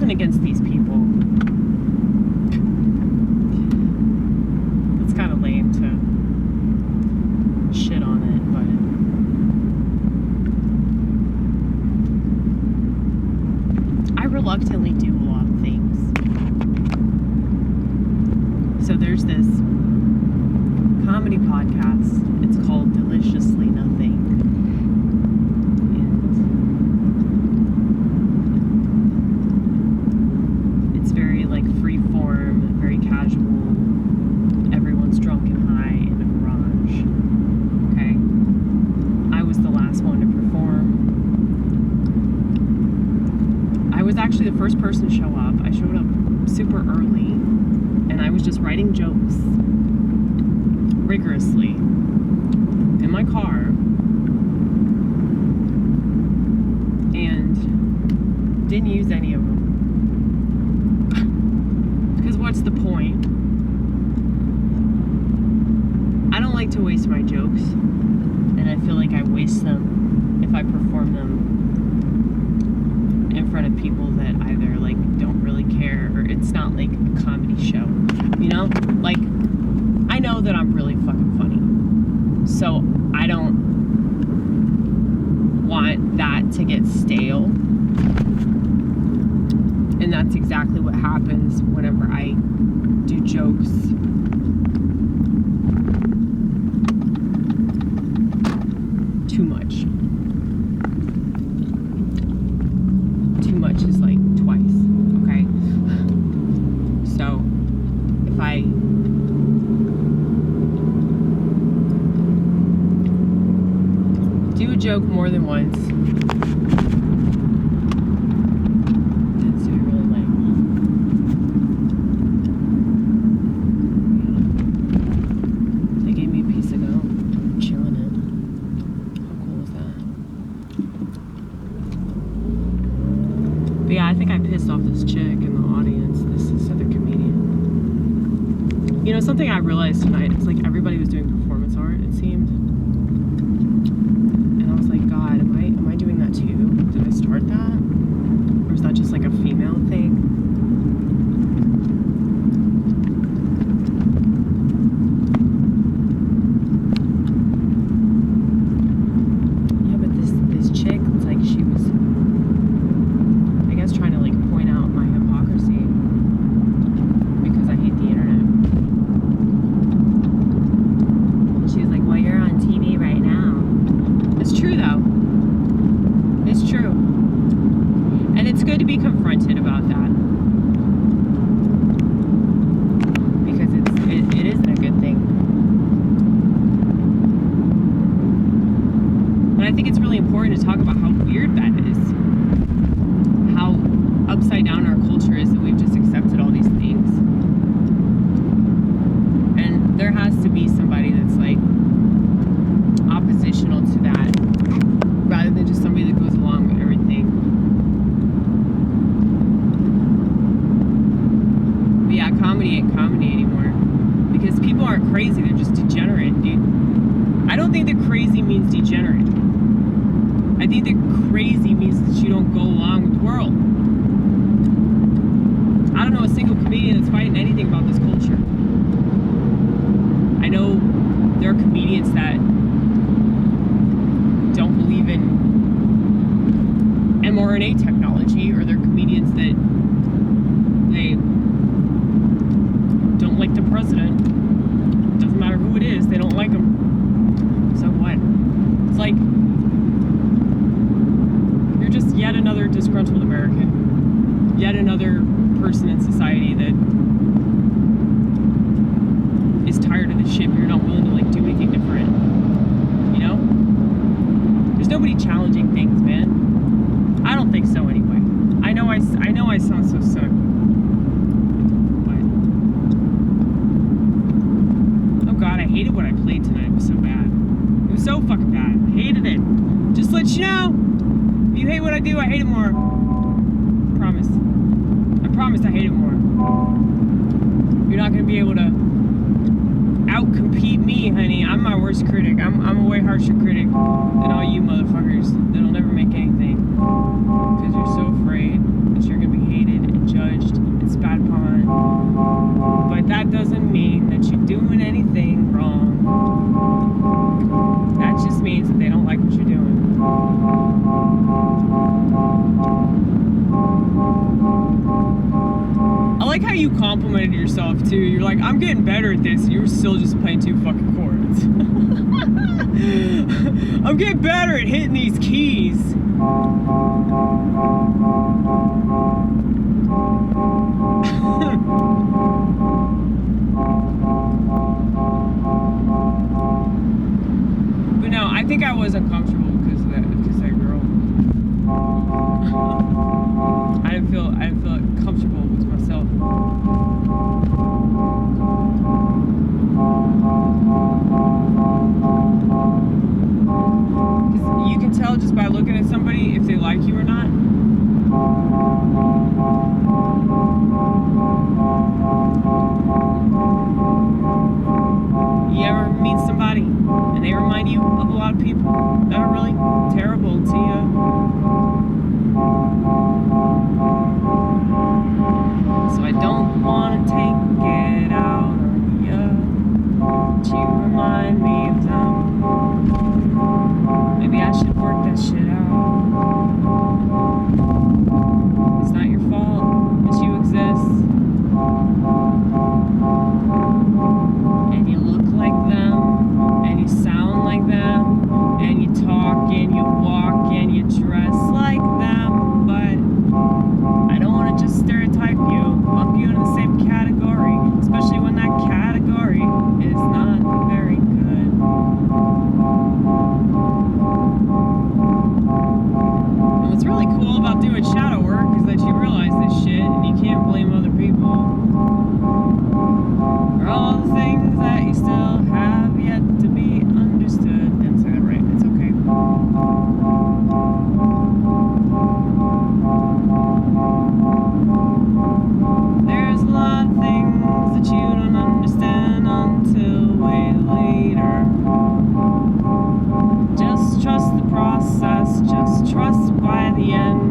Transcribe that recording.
nothing against these people. It's kind of lame to shit on it, but I reluctantly do a lot of things. So there's this comedy podcast. It's called Deliciously Nothing. And it's very like free form, very casual. Everyone's drunk and high in a garage. Okay? I was the last one to perform. I was actually the first person to show up. I showed up super early, and I was just writing jokes rigorously in my car, and didn't use any of them. Because what's the point? I don't like to waste my jokes, and I feel like I waste them if I perform them in front of people that either like don't really care, or it's not like a comedy show, you know? Like, I know that I'm really fucking funny, so I don't want that to get stale. And that's exactly what happens whenever I do jokes. Too much. Too much is like twice, okay? So, if I do a joke more than once, that's really lame. They gave me a piece of gum. I'm chewing it. How cool is that? But yeah, I think I pissed off this chick in the audience, this other comedian. You know, something I realized tonight is like everybody was doing performance art, it seemed. And I was like, God, am I doing that too? Did I start that? Or is that just like a female thing? Yeah, but this chick, it's like she was, I guess, trying to like point out my hypocrisy because I hate the internet. She was like, well, you're on TV right now. It's true, though. It's true. And it's good to be confronted about that. Because it isn't a good thing. But I think it's really important to talk about how weird that is. How upside down our culture is that we've just accepted all these things. And there has to be somebody that's like oppositional to that, rather than just somebody that goes along with everything. But yeah, comedy ain't comedy anymore. Because people aren't crazy, they're just degenerate, dude. I don't think that crazy means degenerate. I think that crazy means that you don't go along with the world. I don't know a single comedian that's fighting anything about this culture. I know there are comedians that don't believe in mRNA technology, or they're comedians that they don't like the president. Doesn't matter who it is, they don't like him. So what? It's like you're just yet another disgruntled American, yet another person in society that is tired of the shit, but you're not willing to like do anything different. You know? There's nobody challenging things, man. I don't think so anyway. I know I sound so sick. But oh God, I hated what I played tonight. It was so bad. It was so fucking bad. I hated it. Just to let you know, if you hate what I do, I hate it more. Promise. I promise I hate it more. You're not gonna be able to out-compete me, honey. I'm my worst critic. I'm a way harsher critic than all you motherfuckers that'll never make anything. Because you're so afraid that you're gonna be hated like, I'm getting better at this, and you were still just playing 2 fucking chords. I'm getting better at hitting these keys. But no, I think I was uncomfortable because of that girl. I didn't feel comfortable with myself. Because you can tell just by looking at somebody if they like you or not. You ever meet somebody and they remind you of a lot of people that are really terrible to you? So I don't want to take it out on you, but you remind me of them. Maybe I should work that shit out. It's not your fault that you exist. And you look like them, and you sound like them, and you talk and you walk and you dress like them, but I don't want to just stereotype you, lump you in the same category, especially when that category is not very good. And what's really cool about doing shadow work is that you realize this shit and you can't blame other people for all the things that you still have yet to be understood. Didn't say that right. It's okay. There's a lot of things that you don't understand until way later. Just trust the process. Just trust by the end